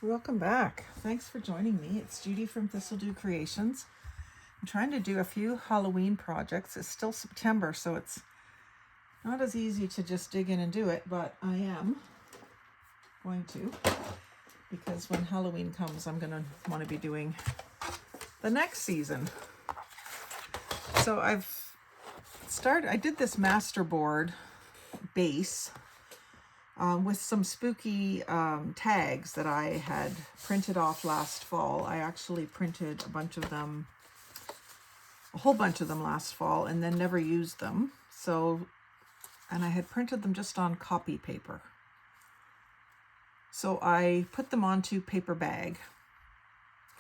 Welcome back. Thanks for joining me. It's Judy from Thistledew Creations. I'm trying to do a few Halloween projects. It's still September, so it's not as easy to just dig in and do it, but I am going to, because when Halloween comes, I'm going to want to be doing the next season. So I did this masterboard base with some spooky tags that I had printed off last fall. I actually printed a whole bunch of them last fall and then never used them. And I had printed them just on copy paper. So I put them onto paper bag,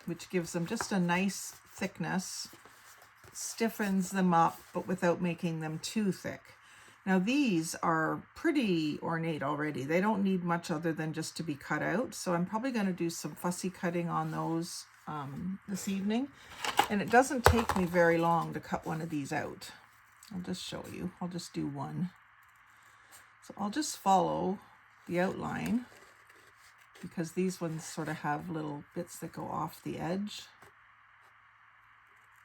which gives them just a nice thickness, stiffens them up, but without making them too thick. Now these are pretty ornate already. They don't need much other than just to be cut out. So I'm probably going to do some fussy cutting on those this evening. And it doesn't take me very long to cut one of these out. I'll just show you. I'll just do one. So I'll just follow the outline because these ones sort of have little bits that go off the edge.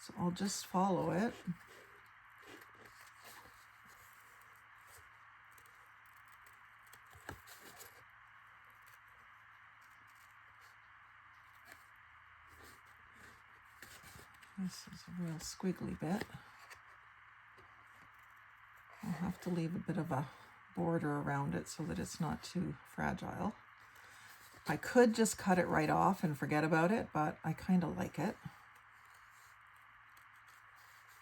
So I'll just follow it. This is a real squiggly bit. I'll have to leave a bit of a border around it so that it's not too fragile. I could just cut it right off and forget about it, but I kind of like it.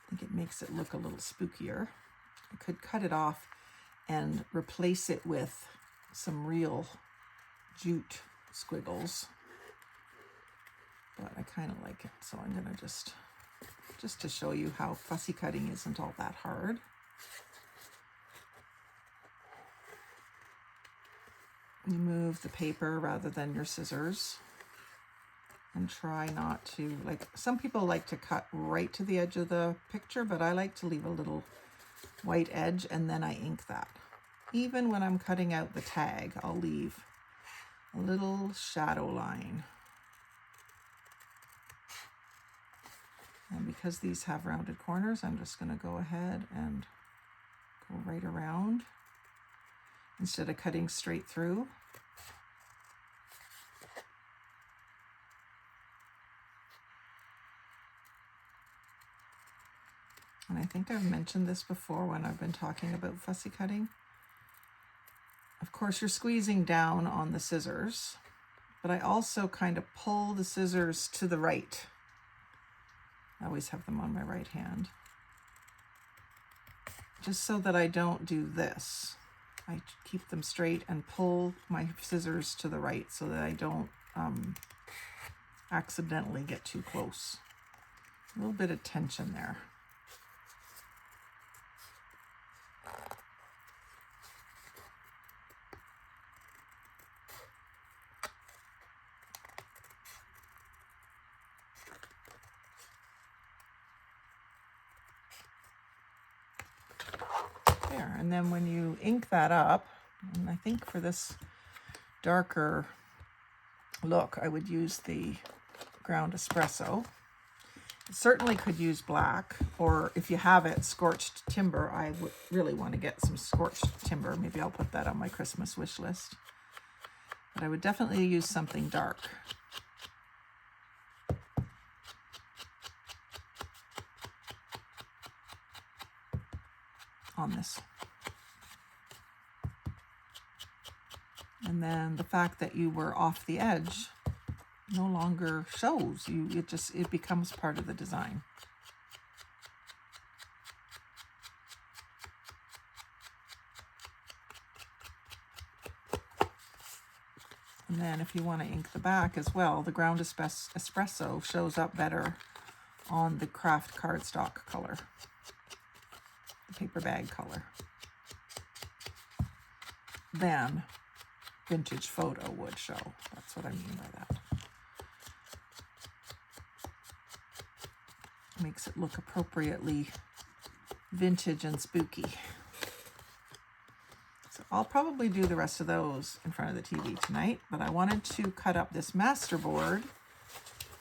I think it makes it look a little spookier. I could cut it off and replace it with some real jute squiggles, but I kind of like it. So I'm going to just to show you how fussy cutting isn't all that hard. You move the paper rather than your scissors and try not to, like some people like to cut right to the edge of the picture, but I like to leave a little white edge and then I ink that. Even when I'm cutting out the tag, I'll leave a little shadow line. And because these have rounded corners, I'm just going to go ahead and go right around instead of cutting straight through. And I think I've mentioned this before when I've been talking about fussy cutting. Of course, you're squeezing down on the scissors, but I also kind of pull the scissors to the right. I always have them on my right hand, just so that I don't do this. I keep them straight and pull my scissors to the right so that I don't accidentally get too close. A little bit of tension there. And then when you ink that up, and I think for this darker look, I would use the ground espresso. You certainly could use black, or if you have it, scorched timber. I would really want to get some scorched timber. Maybe I'll put that on my Christmas wish list. But I would definitely use something dark. On this. And then the fact that you were off the edge no longer shows. It becomes part of the design. And then if you want to ink the back as well, the ground espresso shows up better on the craft cardstock color, the paper bag color, than vintage photo would show. That's what I mean by that. Makes it look appropriately vintage and spooky. So I'll probably do the rest of those in front of the TV tonight, but I wanted to cut up this masterboard,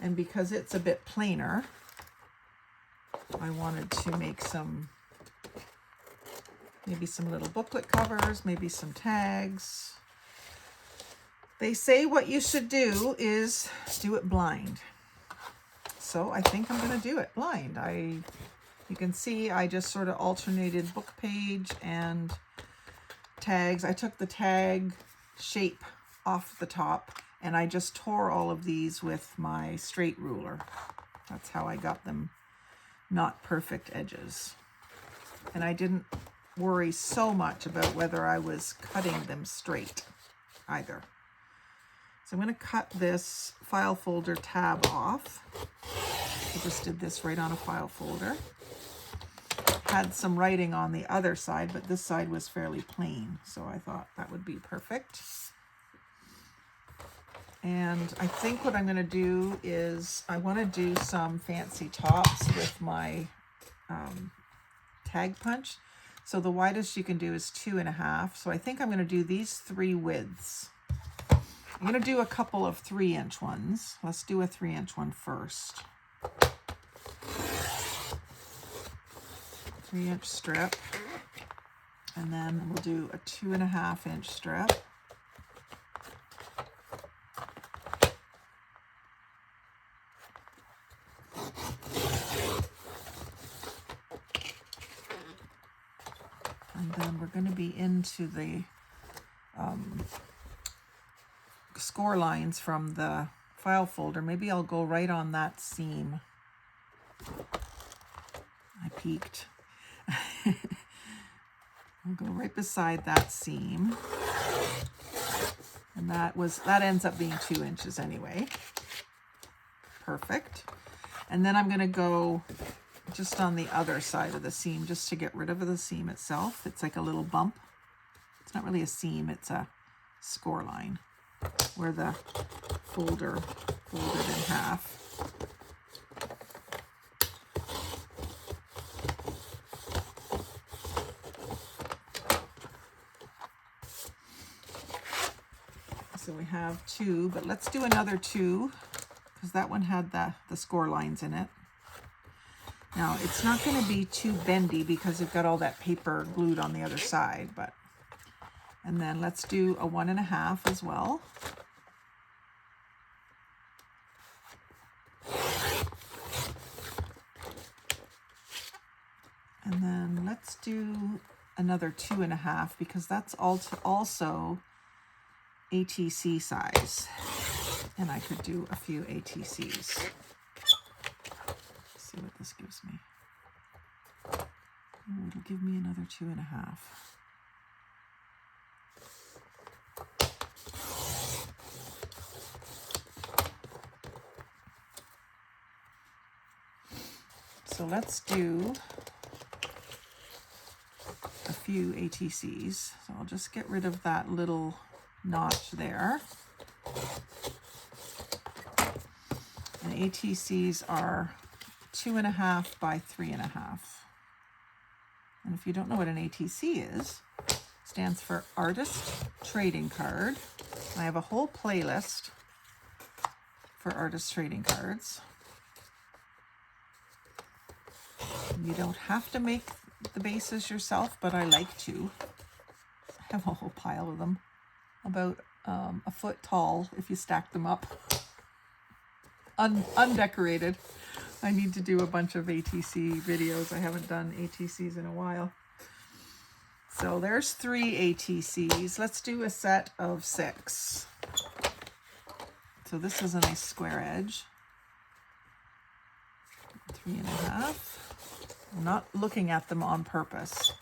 and because it's a bit plainer, I wanted to make some, maybe some little booklet covers, maybe some tags. They say what you should do is do it blind. So I think I'm going to do it blind. You can see I just sort of alternated book page and tags. I took the tag shape off the top and I just tore all of these with my straight ruler. That's how I got them not perfect edges. And I didn't worry so much about whether I was cutting them straight either. So I'm going to cut this file folder tab off. I just did this right on a file folder. Had some writing on the other side, but this side was fairly plain, so I thought that would be perfect. And I think what I'm going to do is I want to do some fancy tops with my tag punch. So the widest you can do is 2.5. So I think I'm going to do these 3 widths. I'm going to do a couple of 3-inch ones. Let's do a 3-inch one first. 3-inch strip. And then we'll do a 2.5-inch strip. And then we're going to be into the score lines from the file folder. Maybe I'll go right on that seam. I peeked. I'll go right beside that seam. And that ends up being 2 inches anyway. Perfect. And then I'm going to go just on the other side of the seam just to get rid of the seam itself. It's like a little bump. It's not really a seam, it's a score line where the folder folded in half. So we have 2, but let's do another 2 because that one had the score lines in it. Now it's not going to be too bendy because you've got all that paper glued on the other side, and then let's do a 1.5 as well. And then let's do another 2.5 because that's also ATC size. And I could do a few ATCs. Let's see what this gives me. Oh, it'll give me another 2.5. So let's do a few ATCs. So I'll just get rid of that little notch there. And ATCs are 2.5 by 3.5. And if you don't know what an ATC is, it stands for Artist Trading Card. I have a whole playlist for artist trading cards. You don't have to make the bases yourself, but I like to. I have a whole pile of them, about a foot tall if you stack them up, undecorated. I need to do a bunch of ATC videos. I haven't done ATCs in a while. So there's 3 ATCs. Let's do a set of 6. So this is a nice square edge. 3.5. I'm not looking at them on purpose.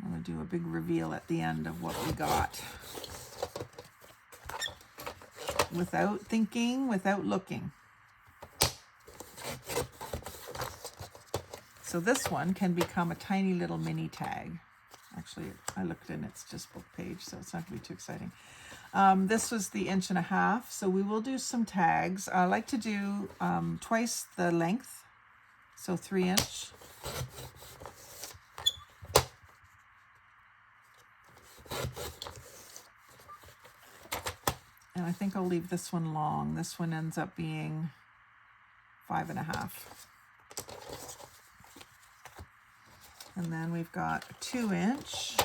I'm going to do a big reveal at the end of what we got. Without thinking, without looking. So this one can become a tiny little mini tag. Actually, I looked and it's just book page, so it's not going to be too exciting. This was the 1.5 inches, so we will do some tags. I like to do twice the length. So 3 inch. And I think I'll leave this one long. This one ends up being 5.5. And then we've got a 2-inch.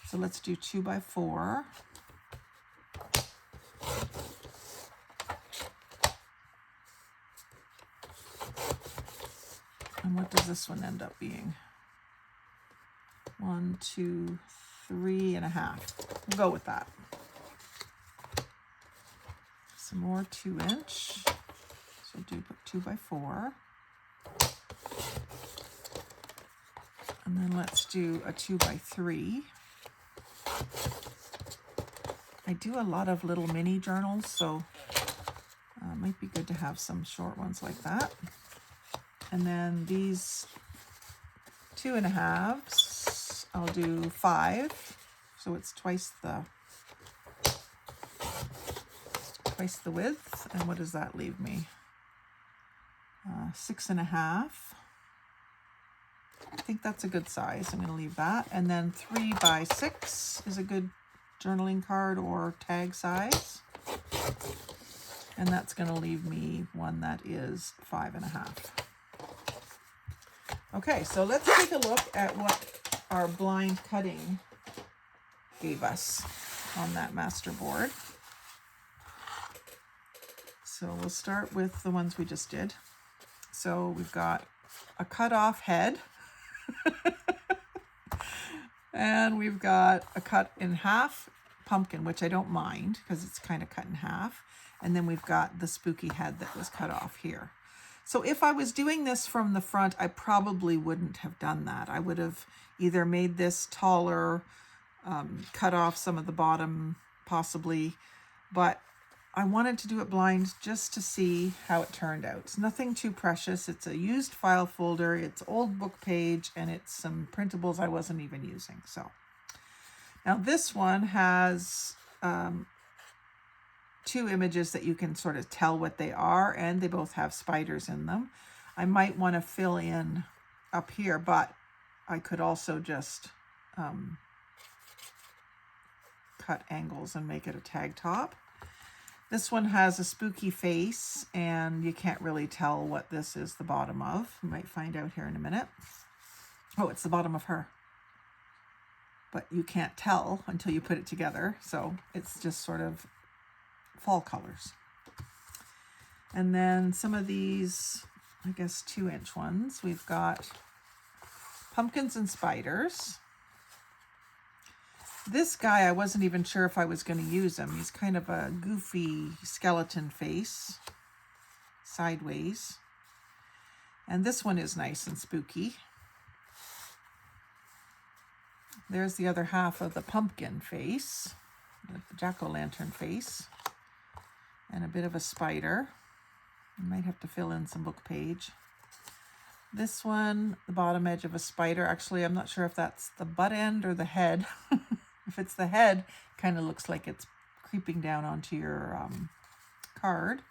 So let's do 2 by 4. And what does this one end up being? 1, 2, 3.5. We'll go with that. Some more 2-inch. So do 2 by 4. And then let's do a 2 by 3. I do a lot of little mini journals, so it might be good to have some short ones like that. And then these 2.5s, I'll do 5. So it's twice the width. And what does that leave me? 6.5. I think that's a good size. I'm going to leave that. And then 3 by 6 is a good journaling card or tag size. And that's going to leave me one that is 5.5. Okay, so let's take a look at what our blind cutting gave us on that master board. So we'll start with the ones we just did. So we've got a cut off head. And we've got a cut in half pumpkin, which I don't mind because it's kind of cut in half. And then we've got the spooky head that was cut off here. So if I was doing this from the front, I probably wouldn't have done that. I would have either made this taller, cut off some of the bottom possibly, but I wanted to do it blind just to see how it turned out. It's nothing too precious. It's a used file folder, it's old book page, and it's some printables I wasn't even using. So now this one has 2 images that you can sort of tell what they are, and they both have spiders in them. I might want to fill in up here, but I could also just cut angles and make it a tag top. This one has a spooky face, and you can't really tell what this is the bottom of. You might find out here in a minute. Oh, it's the bottom of her. But you can't tell until you put it together. So it's just sort of fall colors. And then some of these, I guess, 2-inch ones. We've got pumpkins and spiders. This guy, I wasn't even sure if I was going to use him. He's kind of a goofy skeleton face, sideways. And this one is nice and spooky. There's the other half of the pumpkin face, the jack-o'-lantern face, and a bit of a spider. I might have to fill in some book page. This one, the bottom edge of a spider. Actually, I'm not sure if that's the butt end or the head. If it's the head, it kind of looks like it's creeping down onto your card.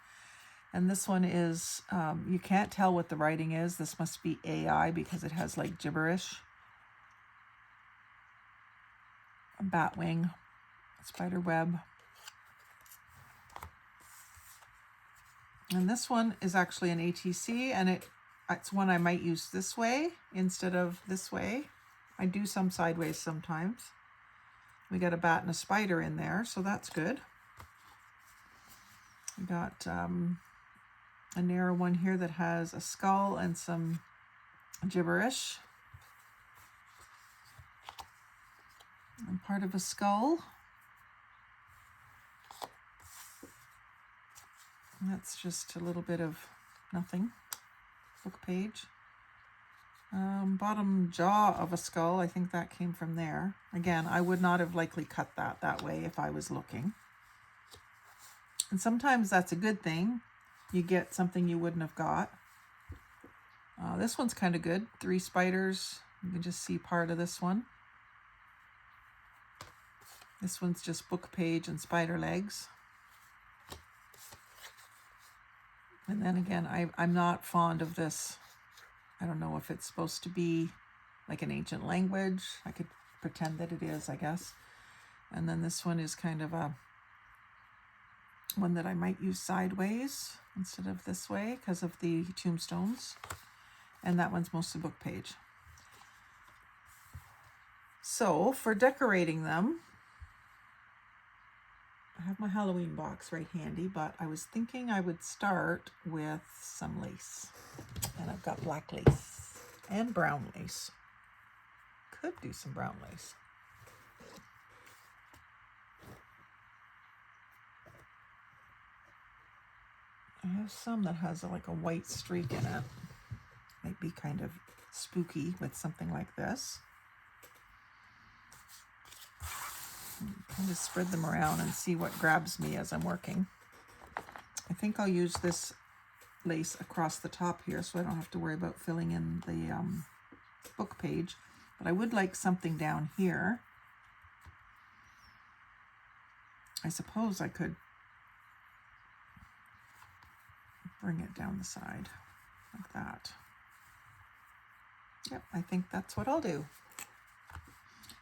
And this one is, you can't tell what the writing is. This must be AI because it has like gibberish. A bat wing, spider web. And this one is actually an ATC, and it's one I might use this way instead of this way. I do some sideways sometimes. We got a bat and a spider in there, so that's good. We got a narrow one here that has a skull and some gibberish. And part of a skull. And that's just a little bit of nothing. Book page. Bottom jaw of a skull, I think that came from there. Again, I would not have likely cut that way if I was looking. And sometimes that's a good thing. You get something you wouldn't have got. This one's kind of good. 3 spiders. You can just see part of this one. This one's just book page and spider legs. And then again, I'm not fond of this. I don't know if it's supposed to be like an ancient language. I could pretend that it is, I guess. And then this one is kind of a one that I might use sideways instead of this way because of the tombstones. And that one's mostly book page. So for decorating them, I have my Halloween box right handy, but I was thinking I would start with some lace. And I've got black lace and brown lace. Could do some brown lace. I have some that has like a white streak in it. Might be kind of spooky with something like this. Kind of spread them around and see what grabs me as I'm working. I think I'll use this lace across the top here so I don't have to worry about filling in the book page. But I would like something down here. I suppose I could bring it down the side like that. Yep, I think that's what I'll do.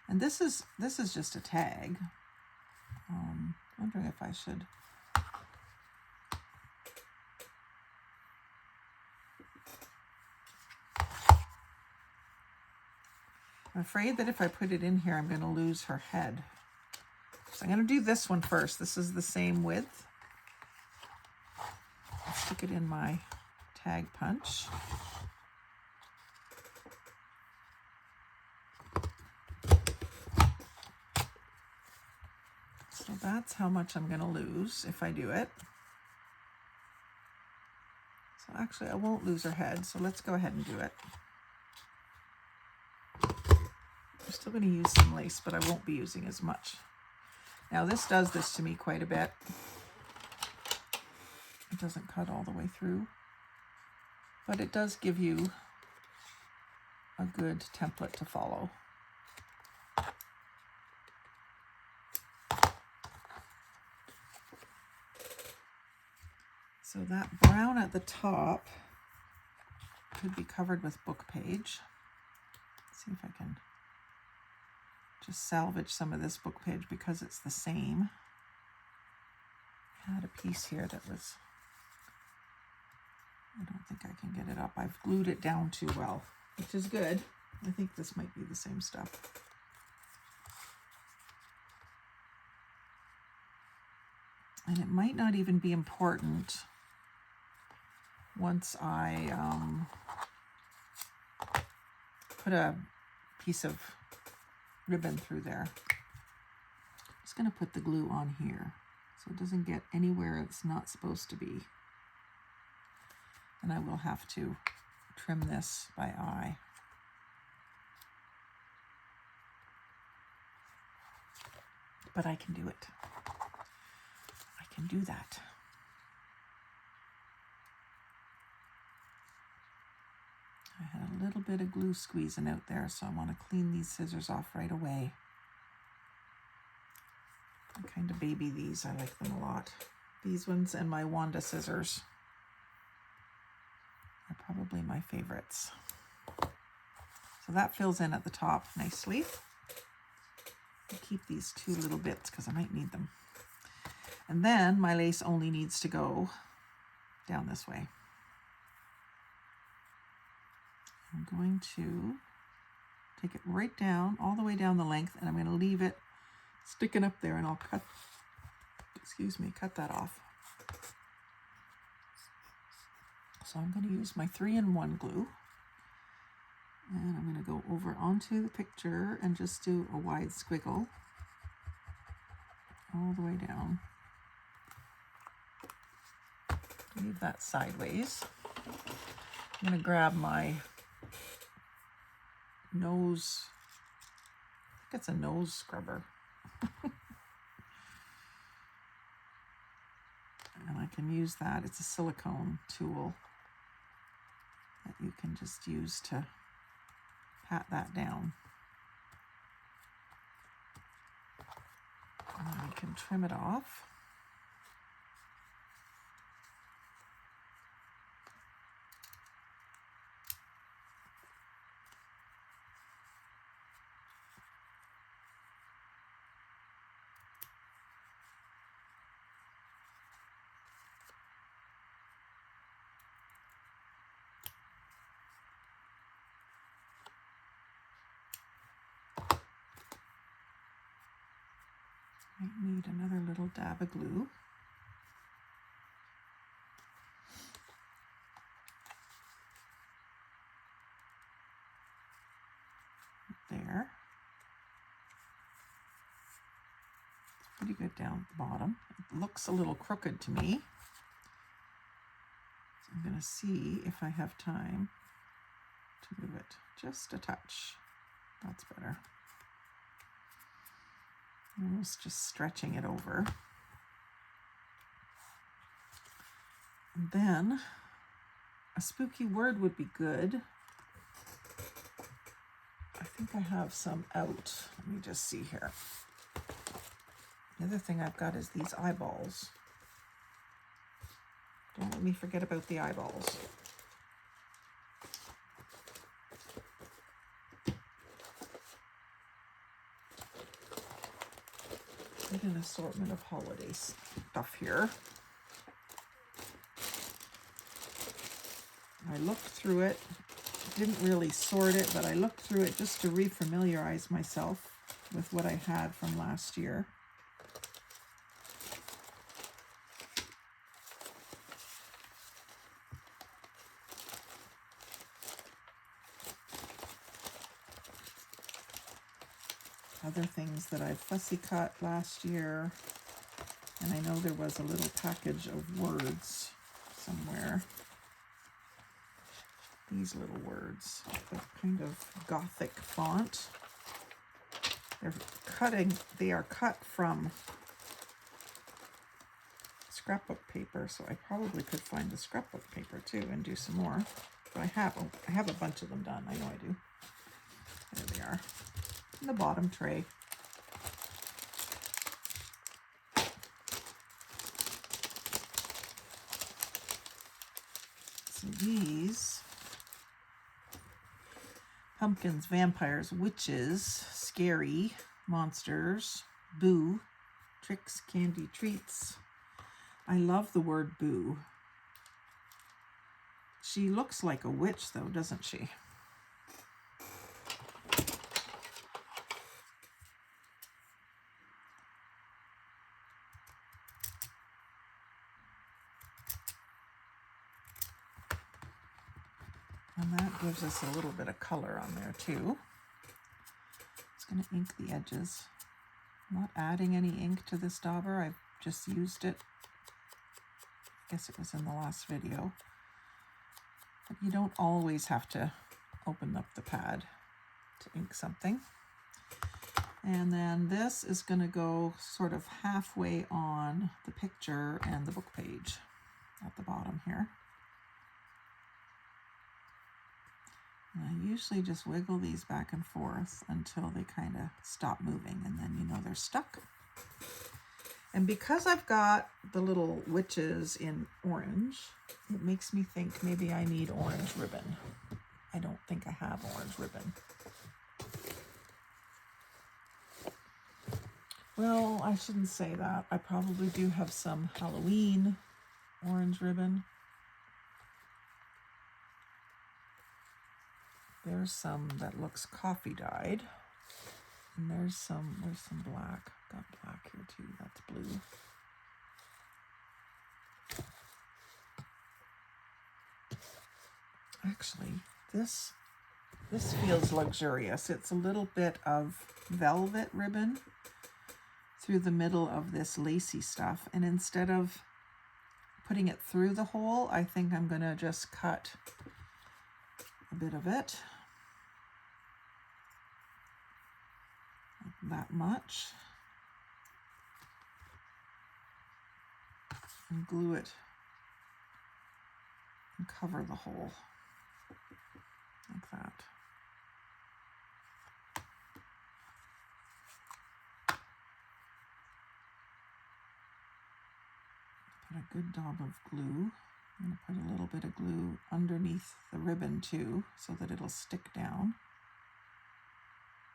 And this is just a tag. Wondering if I should. I'm afraid that if I put it in here, I'm going to lose her head. So I'm going to do this one first. This is the same width. I'll stick it in my tag punch. So that's how much I'm going to lose if I do it. So actually I won't lose her head, so let's go ahead and do it. I'm still going to use some lace, but I won't be using as much. Now this does this to me quite a bit. It doesn't cut all the way through, but it does give you a good template to follow. So that brown at the top could be covered with book page. Let's see if I can just salvage some of this book page because it's the same. I had a piece here that was, I don't think I can get it up. I've glued it down too well, which is good. I think this might be the same stuff. And it might not even be important once I put a piece of ribbon through there. I'm just going to put the glue on here so it doesn't get anywhere it's not supposed to be. And I will have to trim this by eye. But I can do it. I can do that. I had a little bit of glue squeezing out there, so I want to clean these scissors off right away. I kind of baby these. I like them a lot. These ones and my Wanda scissors are probably my favorites. So that fills in at the top nicely. I'll keep these two little bits because I might need them. And then my lace only needs to go down this way. I'm going to take it right down, all the way down the length, and I'm going to leave it sticking up there, and I'll cut, cut that off. So I'm going to use my 3-in-1 glue, and I'm going to go over onto the picture and just do a wide squiggle all the way down. Leave that sideways. I'm going to grab my nose, I think it's a nose scrubber. And I can use that. It's a silicone tool that you can just use to pat that down. And then we can trim it off. Might need another little dab of glue. There. It's pretty good down at the bottom. It looks a little crooked to me. So I'm going to see if I have time to move it just a touch. That's better. Almost just stretching it over. And then a spooky word would be good. I think I have some out. Let me just see here. The other thing I've got is these eyeballs. Don't let me forget about the eyeballs. Quite an assortment of holiday stuff here. I looked through it, didn't really sort it, but I looked through it just to refamiliarize myself with what I had from last year. Other things that I fussy cut last year, and I know there was a little package of words somewhere. These little words, the kind of gothic font. They are cut from scrapbook paper, so I probably could find the scrapbook paper too and do some more. But I have a bunch of them done. I know I do. There they are. In the bottom tray. So these pumpkins, vampires, witches, scary, monsters, boo, tricks, candy, treats. I love the word boo. She looks like a witch though, doesn't she? And that gives us a little bit of color on there too. Just going to ink the edges. I'm not adding any ink to this dauber. I've just used it. I guess it was in the last video. But you don't always have to open up the pad to ink something. And then this is going to go sort of halfway on the picture and the book page at the bottom here. And I usually just wiggle these back and forth until they kind of stop moving, and then you know they're stuck. And because I've got the little witches in orange, it makes me think maybe I need orange ribbon. I don't think I have orange ribbon. Well, I shouldn't say that. I probably do have some Halloween orange ribbon. There's some that looks coffee dyed. And there's some black. Got black here too. That's blue. Actually, this feels luxurious. It's a little bit of velvet ribbon through the middle of this lacy stuff. And instead of putting it through the hole, I think I'm going to just cut a bit of it. Like that much. And glue it and cover the hole like that. Put a good daub of glue. I'm going to put a little bit of glue underneath the ribbon too, so that it'll stick down.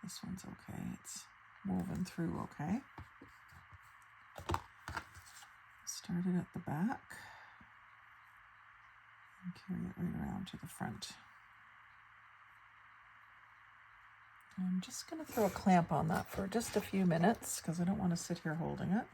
This one's okay. It's woven through okay. Start it at the back and carry it right around to the front. I'm just going to throw a clamp on that for just a few minutes because I don't want to sit here holding it.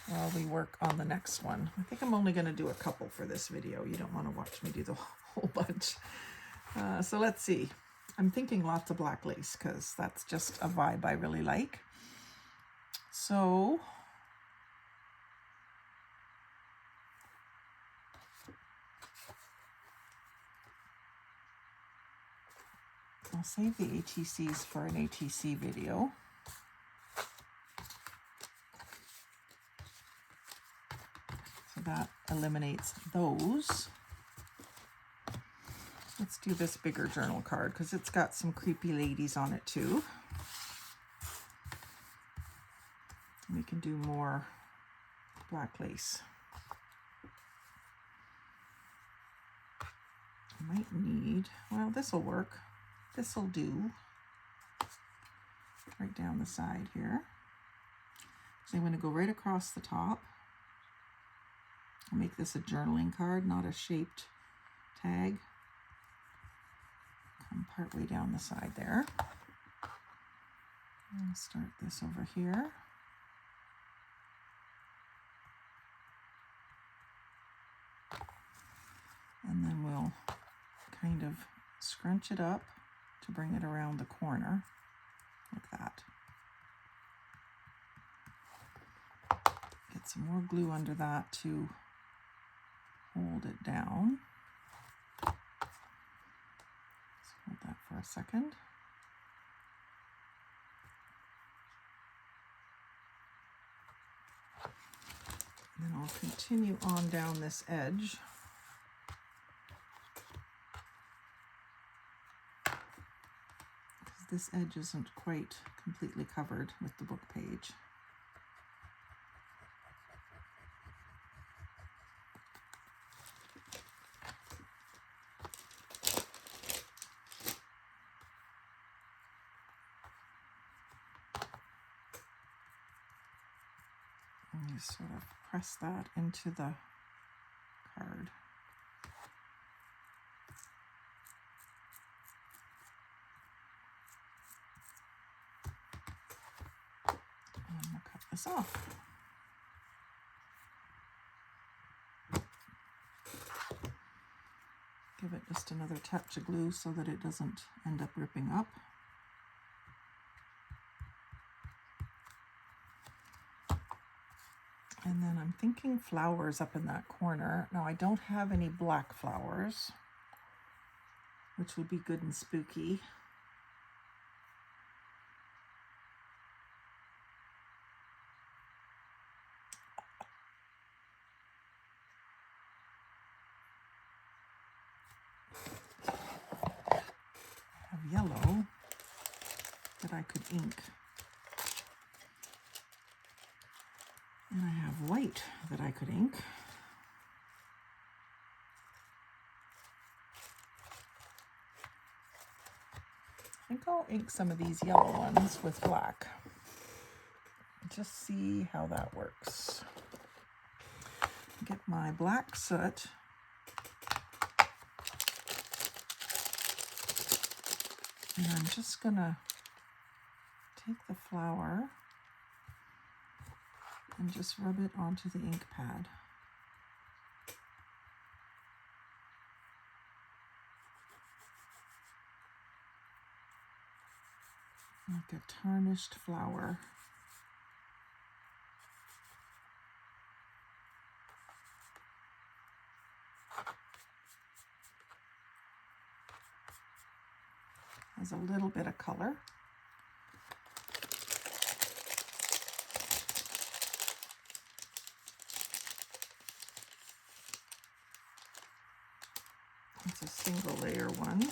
While we work on the next one. I think I'm only going to do a couple for this video. You don't want to watch me do the whole bunch. So let's see. I'm thinking lots of black lace because that's just a vibe I really like. So I'll save the ATCs for an ATC video. So that eliminates those. Let's do this bigger journal card because it's got some creepy ladies on it too. We can do more black lace. I might need, well, this will work. This will do. Right down the side here. So I'm going to go right across the top. I'll make this a journaling card, not a shaped tag. Come part way down the side there. I'll start this over here. And then we'll kind of scrunch it up to bring it around the corner, like that. Get some more glue under that to hold it down. Let's hold that for a second. And then I'll continue on down this edge. This edge isn't quite completely covered with the book page. And you sort of press that into the card. This off. Give it just another touch of glue so that it doesn't end up ripping up. And then I'm thinking flowers up in that corner. Now I don't have any black flowers, which would be good and spooky. Yellow that I could ink, and I have white that I could ink. I think I'll ink some of these yellow ones with black. Just see how that works. Get my black soot. And I'm just gonna take the flower and just rub it onto the ink pad. Like a tarnished flower. Has a little bit of color. It's a single layer one.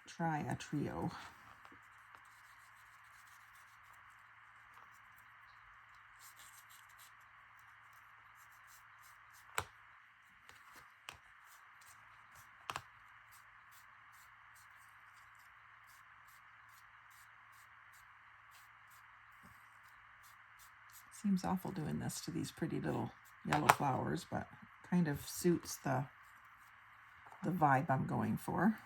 Try a trio. Seems awful doing this to these pretty little yellow flowers, but kind of suits the vibe I'm going for.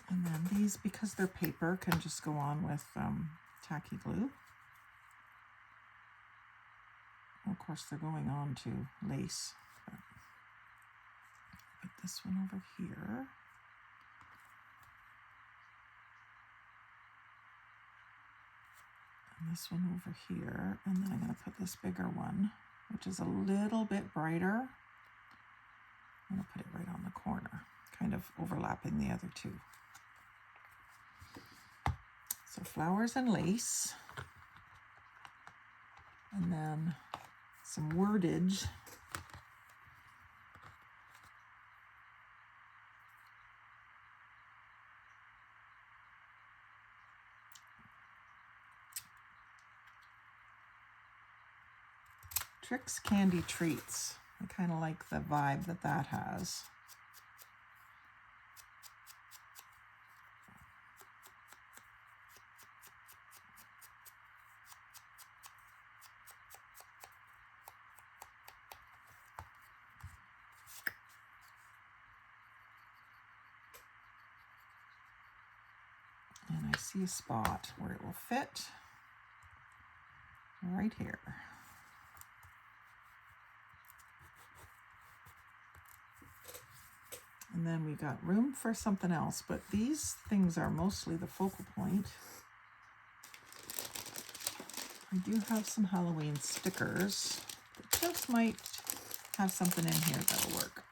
And then these, because they're paper, can just go on with tacky glue. Of course, they're going on to lace. But put this one over here. And this one over here. And then I'm going to put this bigger one, which is a little bit brighter. I'm going to put it right on the corner, kind of overlapping the other two. So flowers and lace, and then some wordage. Tricks Candy Treats. I kind of like the vibe that that has. And I see a spot where it will fit right here. And then we got room for something else, but these things are mostly the focal point. I do have some Halloween stickers that just might have something in here that'll work.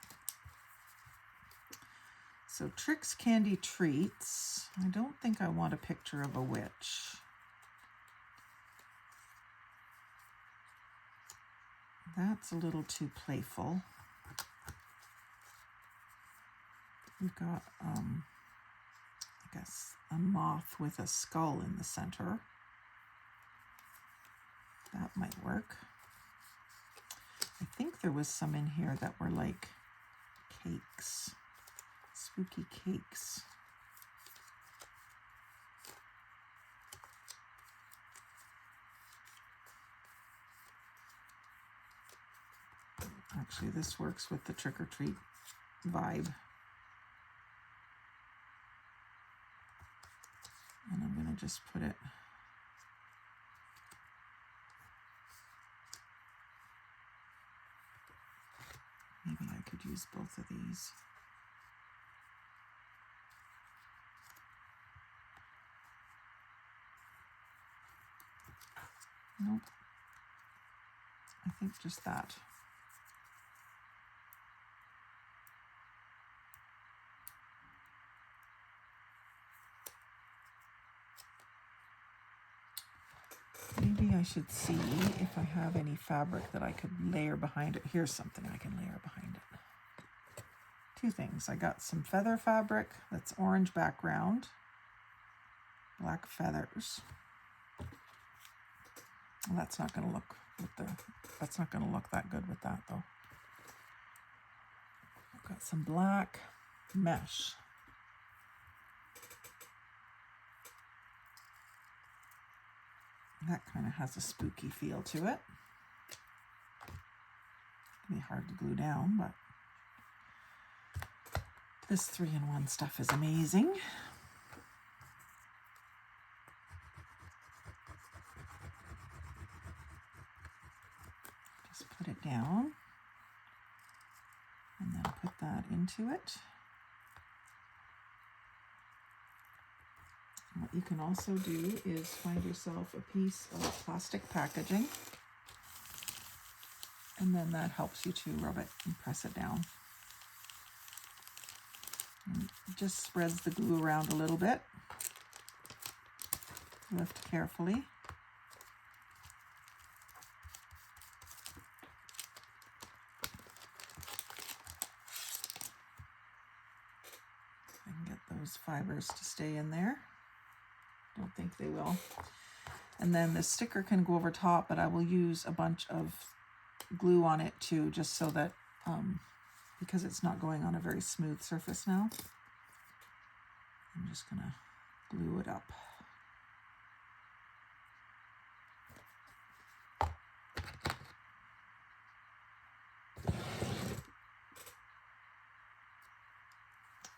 So Tricks Candy Treats. I don't think I want a picture of a witch. That's a little too playful. We've got, I guess, a moth with a skull in the center. That might work. I think there was some in here that were like cakes, spooky cakes. Actually, this works with the trick-or-treat vibe. And I'm going to just put it maybe I could use both of these. Nope. I think just that. Maybe I should see if I have any fabric that I could layer behind it. Here's something I can layer behind it. Two things. I got some feather fabric that's orange background, black feathers. Well, that's not going to look with the, that's not going to look that good with that though. I've got some black mesh. That kind of has a spooky feel to it. It'll be hard to glue down, but this 3-in-1 stuff is amazing. Just put it down and then put that into it. And what you can also do is find yourself a piece of plastic packaging, and then that helps you to rub it and press it down. And it just spreads the glue around a little bit. Lift carefully. I can get those fibers to stay in there. Don't think they will. And then the sticker can go over top, but I will use a bunch of glue on it too, just so that, because it's not going on a very smooth surface now. I'm just gonna glue it up.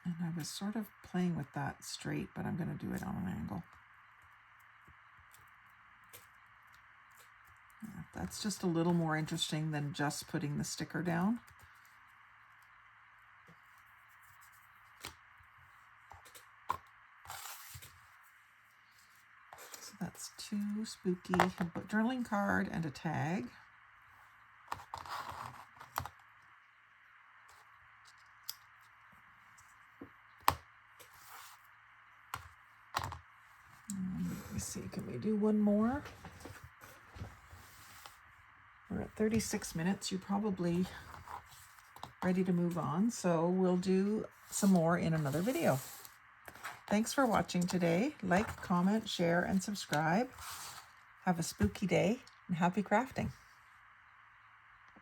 And I was sort of playing with that straight, but I'm going to do it on an angle. Yeah, that's just a little more interesting than just putting the sticker down. So that's 2 spooky journaling card and a tag. Let me see, can we do one more? We're at 36 minutes. You're probably ready to move on, so we'll do some more in another video. Thanks for watching today. Like, comment, share, and subscribe. Have a spooky day and happy crafting.